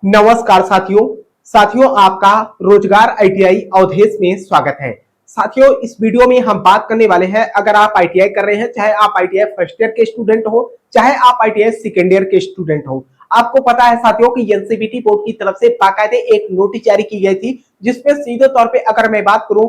नमस्कार साथियों आपका रोजगार आईटीआई अवधेश में स्वागत है। साथियों, इस वीडियो में हम बात करने वाले हैं, अगर आप आईटीआई कर रहे हैं, चाहे आप आईटीआई फर्स्ट ईयर के स्टूडेंट हो, चाहे आप आईटीआई सेकेंड ईयर के स्टूडेंट हो। आपको पता है साथियों कि एनसीबीटी बोर्ड की तरफ से बाकायदे एक नोटिस जारी की गई थी, जिसमें सीधे तौर पर अगर मैं बात करूं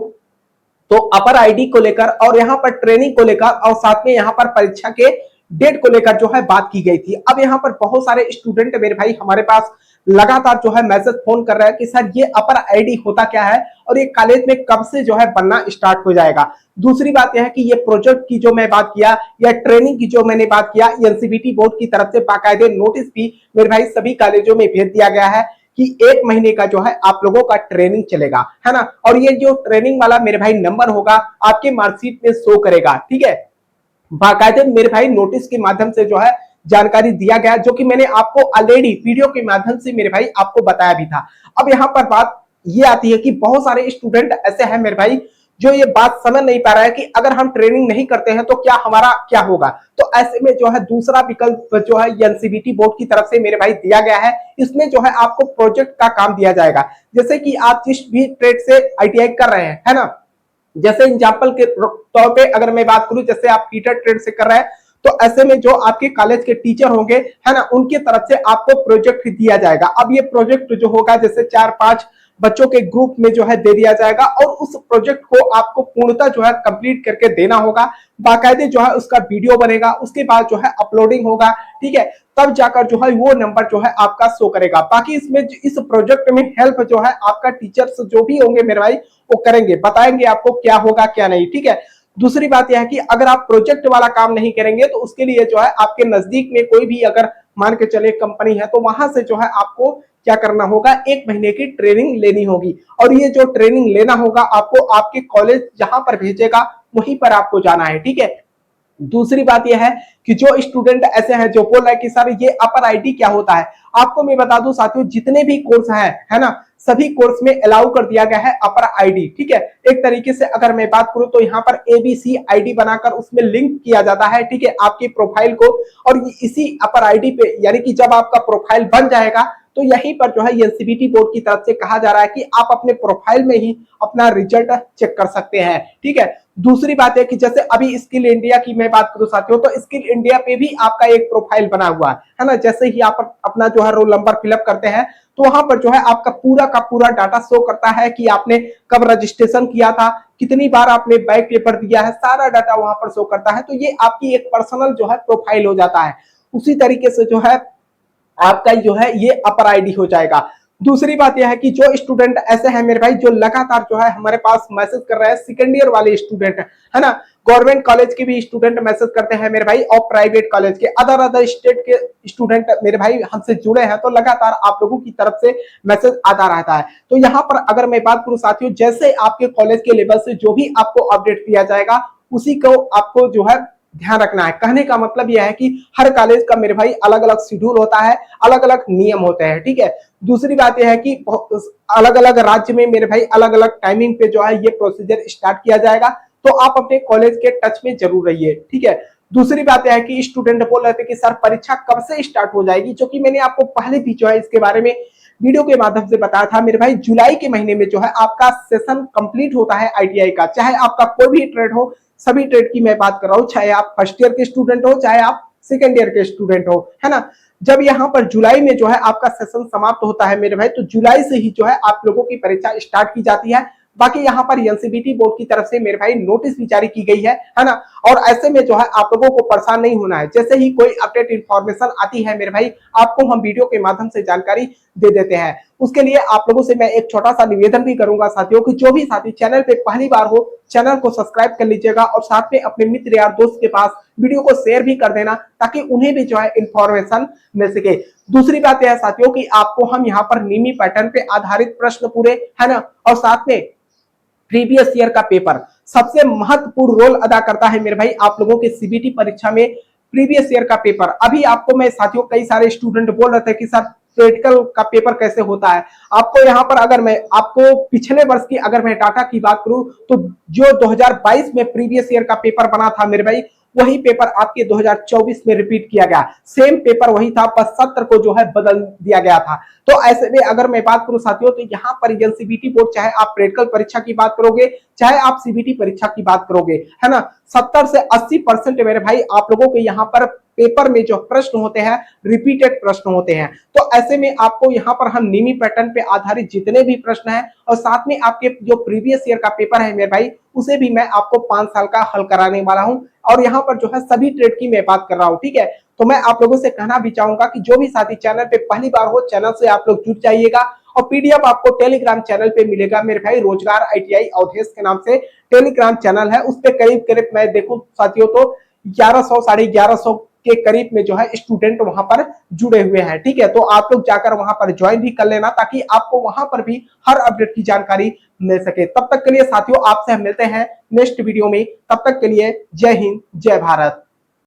तो अपर आईडी को लेकर और यहाँ पर ट्रेनिंग को लेकर और साथ में यहाँ पर परीक्षा के डेट को लेकर जो है बात की गई थी। अब यहाँ पर बहुत सारे स्टूडेंट मेरे भाई हमारे पास लगातार जो है मैसेज फोन कर रहा है कि सर ये अपर आईडी होता क्या है और ये कॉलेज में कब से जो है बनना स्टार्ट हो जाएगा। दूसरी बात यह है कि ये प्रोजेक्ट की जो मैं बात किया या ट्रेनिंग की जो मैंने बात किया, एनसीबीटी बोर्ड की तरफ से बाकायदे नोटिस भी मेरे भाई सभी कॉलेजों में भेज दिया गया है कि 1 महीने का जो है आप लोगों का ट्रेनिंग चलेगा, है ना। और ये जो ट्रेनिंग वाला मेरे भाई नंबर होगा आपके मार्कशीट में शो करेगा, ठीक है। बाकायदे मेरे भाई नोटिस के माध्यम से जो है जानकारी दिया गया, जो कि मैंने आपको ऑलरेडी वीडियो के माध्यम से मेरे भाई आपको बताया भी था। अब यहाँ पर बात ये आती है कि बहुत सारे स्टूडेंट ऐसे हैं मेरे भाई जो ये बात समझ नहीं पा रहा है कि अगर हम ट्रेनिंग नहीं करते हैं तो क्या हमारा क्या होगा। तो ऐसे में जो है दूसरा विकल्प जो है एनसीबीटी बोर्ड की तरफ से मेरे भाई दिया गया है। इसमें जो है आपको प्रोजेक्ट का काम दिया जाएगा, जैसे कि आप जिस भी ट्रेड से आईटीआई कर रहे हैं, है ना। जैसे एग्जाम्पल के तौर पे अगर मैं बात करूं, जैसे आप हीटर ट्रेड से कर रहे हैं, तो ऐसे में जो आपके कॉलेज के टीचर होंगे, है ना, उनकी तरफ से आपको प्रोजेक्ट दिया जाएगा। अब ये प्रोजेक्ट जो होगा जैसे 4-5 बच्चों के ग्रुप में जो है दे दिया जाएगा और उस प्रोजेक्ट को आपको पूर्णतः जो है कंप्लीट करके देना होगा। बाकायदे जो है उसका वीडियो बनेगा, उसके बाद जो है अपलोडिंग होगा, ठीक है। तब जाकर जो है वो नंबर जो है आपका शो करेगा। बाकी इसमें इस प्रोजेक्ट में हेल्प जो है आपका टीचर्स जो भी होंगे मेरे भाई वो करेंगे, बताएंगे आपको क्या होगा क्या नहीं, ठीक है। दूसरी बात यह है कि अगर आप प्रोजेक्ट वाला काम नहीं करेंगे तो उसके लिए जो है आपके नजदीक में कोई भी अगर मान के चले कंपनी है तो वहां से जो है आपको क्या करना होगा, 1 महीने की ट्रेनिंग लेनी होगी। और ये जो ट्रेनिंग लेना होगा आपको आपके कॉलेज जहां पर भेजेगा वहीं पर आपको जाना है, ठीक है। दूसरी बात यह है कि जो स्टूडेंट ऐसे हैं जो बोल रहे हैं कि सर ये अपर आईडी क्या होता है, आपको मैं बता दूं साथियों, जितने भी कोर्स हैं, है ना, सभी कोर्स में अलाउ कर दिया गया है अपर आईडी, ठीक है। एक तरीके से अगर मैं बात करूं तो यहाँ पर एबीसी आईडी बनाकर उसमें लिंक किया जाता है, ठीक है, आपकी प्रोफाइल को। और इसी अपर आईडी पे यानी कि जब आपका प्रोफाइल बन जाएगा तो यहीं पर जो है एनसीबीटी बोर्ड की तरफ से कहा जा रहा है कि आप अपने प्रोफाइल में ही अपना रिजल्ट चेक कर सकते हैं, ठीक है। दूसरी बात है कि जैसे अभी स्किल इंडिया की मैं बात करूं साथियों, तो स्किल इंडिया पे भी आपका एक प्रोफाइल बना हुआ है ना। जैसे ही आप अपना जो है रोल नंबर फिलअप करते हैं तो वहां पर जो है आपका पूरा का पूरा डाटा शो करता है कि आपने कब रजिस्ट्रेशन किया था, कितनी बार आपने बैक पेपर दिया है, सारा डाटा वहां पर शो करता है। तो ये आपकी एक पर्सनल जो है प्रोफाइल हो जाता है। उसी तरीके से जो है आपका जो है ये अपर आईडी हो जाएगा। दूसरी बात यह है कि जो स्टूडेंट ऐसे हैं मेरे भाई जो लगातार जो है हमारे पास मैसेज कर रहे हैं, सेकेंड ईयर वाले स्टूडेंट है ना, गवर्नमेंट कॉलेज के भी स्टूडेंट मैसेज करते हैं मेरे भाई और प्राइवेट कॉलेज के अदर स्टेट के स्टूडेंट मेरे भाई हमसे जुड़े हैं, तो लगातार आप लोगों की तरफ से मैसेज आता रहता है। तो यहाँ पर अगर मैं बात करूं साथियों, जैसे आपके कॉलेज के लेवल से जो भी आपको अपडेट दिया जाएगा उसी को आपको जो है ध्यान रखना है। कहने का मतलब यह है कि हर कॉलेज का मेरे भाई अलग अलग शेड्यूल होता है, अलग अलग नियम होते हैं, ठीक है। दूसरी बात यह है कि अलग अलग राज्य में मेरे भाई अलग अलग टाइमिंग पे जो है ये प्रोसीजर स्टार्ट किया जाएगा, तो आप अपने कॉलेज के टच में जरूर रहिए, ठीक है। दूसरी बात यह है कि स्टूडेंट बोल रहे थे कि सर परीक्षा कब से स्टार्ट हो जाएगी, जो कि मैंने आपको पहले भी जो है इसके बारे में वीडियो के माध्यम से बताया था मेरे भाई। जुलाई के महीने में जो है आपका सेशन कंप्लीट होता है आईटीआई का, चाहे आपका कोई भी ट्रेड हो, सभी ट्रेड की मैं बात कर रहा हूं, चाहे आप फर्स्ट ईयर के स्टूडेंट हो चाहे आप सेकेंड ईयर के स्टूडेंट हो, है ना। जब यहाँ पर जुलाई में जो है आपका सेशन समाप्त होता है मेरे भाई, तो जुलाई से ही जो है आप लोगों की परीक्षा स्टार्ट की जाती है। बाकी यहाँ पर एनसीबीटी बोर्ड की तरफ से मेरे भाई नोटिस भी जारी की गई है ना। और ऐसे में जो है आप लोगों को परेशान नहीं होना है, जैसे ही कोई अपडेट इंफॉर्मेशन आती है मेरे भाई आपको हम वीडियो के माध्यम से जानकारी दे देते हैं। उसके लिए आप लोगों से मैं एक छोटा सा निवेदन भी करूंगा साथियों कि जो भी साथी चैनल पे पहली बार हो चैनल को सब्सक्राइब कर लीजिएगा और साथ में अपने मित्र यार दोस्त के पास वीडियो को शेयर भी कर देना ताकि उन्हें भी जो है इंफॉर्मेशन मिल सके। दूसरी बात यह है साथियों कि आपको हम यहाँ पर नीमी पैटर्न पे आधारित प्रश्न पूरे, है ना, और साथ में प्रीवियस ईयर का पेपर सबसे महत्वपूर्ण रोल अदा करता है मेरे भाई आप लोगों के सीबीटी परीक्षा में। प्रीवियस ईयर का पेपर अभी आपको मैं साथियों कई सारे स्टूडेंट बोल रहे थे कि सर प्रैक्टिकल का पेपर कैसे होता है। आपको यहाँ पर अगर मैं आपको पिछले वर्ष की अगर मैं डाटा की बात करूं तो जो 2022 में प्रीवियस ईयर का पेपर बना था मेरे भाई वही पेपर आपके 2024 में रिपीट किया गया, सेम पेपर वही था, बस सत्र को जो है बदल दिया गया था। तो ऐसे में अगर मैं बात करूं साथियों, तो यहाँ पर एनसीबीटी बोर्ड, चाहे आप प्रैक्टिकल परीक्षा की बात करोगे, चाहे आप सीबीटी परीक्षा की बात करोगे, है ना, 70 से 80% मेरे भाई आप लोगों के यहाँ पर पेपर में जो प्रश्न होते हैं रिपीटेड प्रश्न होते हैं। तो ऐसे में आपको यहाँ पर हम निमी पैटर्न पे आधारित जितने भी प्रश्न हैं और साथ में आपके जो प्रीवियस ईयर का पेपर है मेरे भाई, उसे भी मैं आपको 5 साल का हल कराने वाला हूं। और यहाँ पर जो है सभी ट्रेड की मैं बात कर रहा हूं, ठीक है। तो मैं आप लोगों से कहना भी चाहूंगा कि जो भी साथी चैनल पे पहली बार हो, चैनल से आप लोग जुड़ जाइएगा और पीडीएफ आपको टेलीग्राम चैनल पे मिलेगा मेरे भाई, रोजगार आईटीआई अवधेश के नाम से टेलीग्राम चैनल है। उस पर करीब करीब मैं देखूं साथियों तो 1100 1150 के करीब में जो है स्टूडेंट वहां पर जुड़े हुए हैं, ठीक है। तो आप लोग जाकर वहां पर ज्वाइन भी कर लेना, ताकि आपको वहां पर भी हर अपडेट की जानकारी मिल सके। तब तक के लिए साथियों आपसे हम मिलते हैं नेक्स्ट वीडियो में, तब तक के लिए जय हिंद जय भारत।